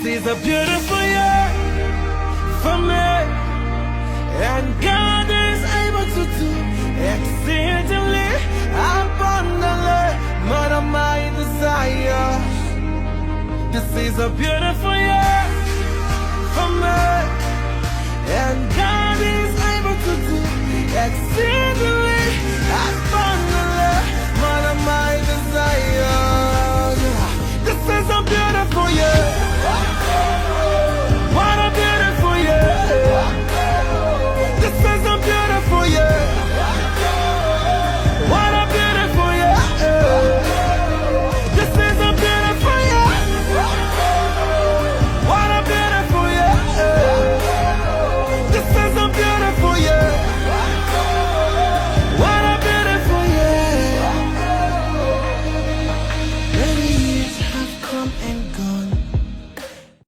is a beautiful year for me, and God is able to do exceedingly abundantly more than my desire. This is a beautiful year for me, and God is able to do exceedingly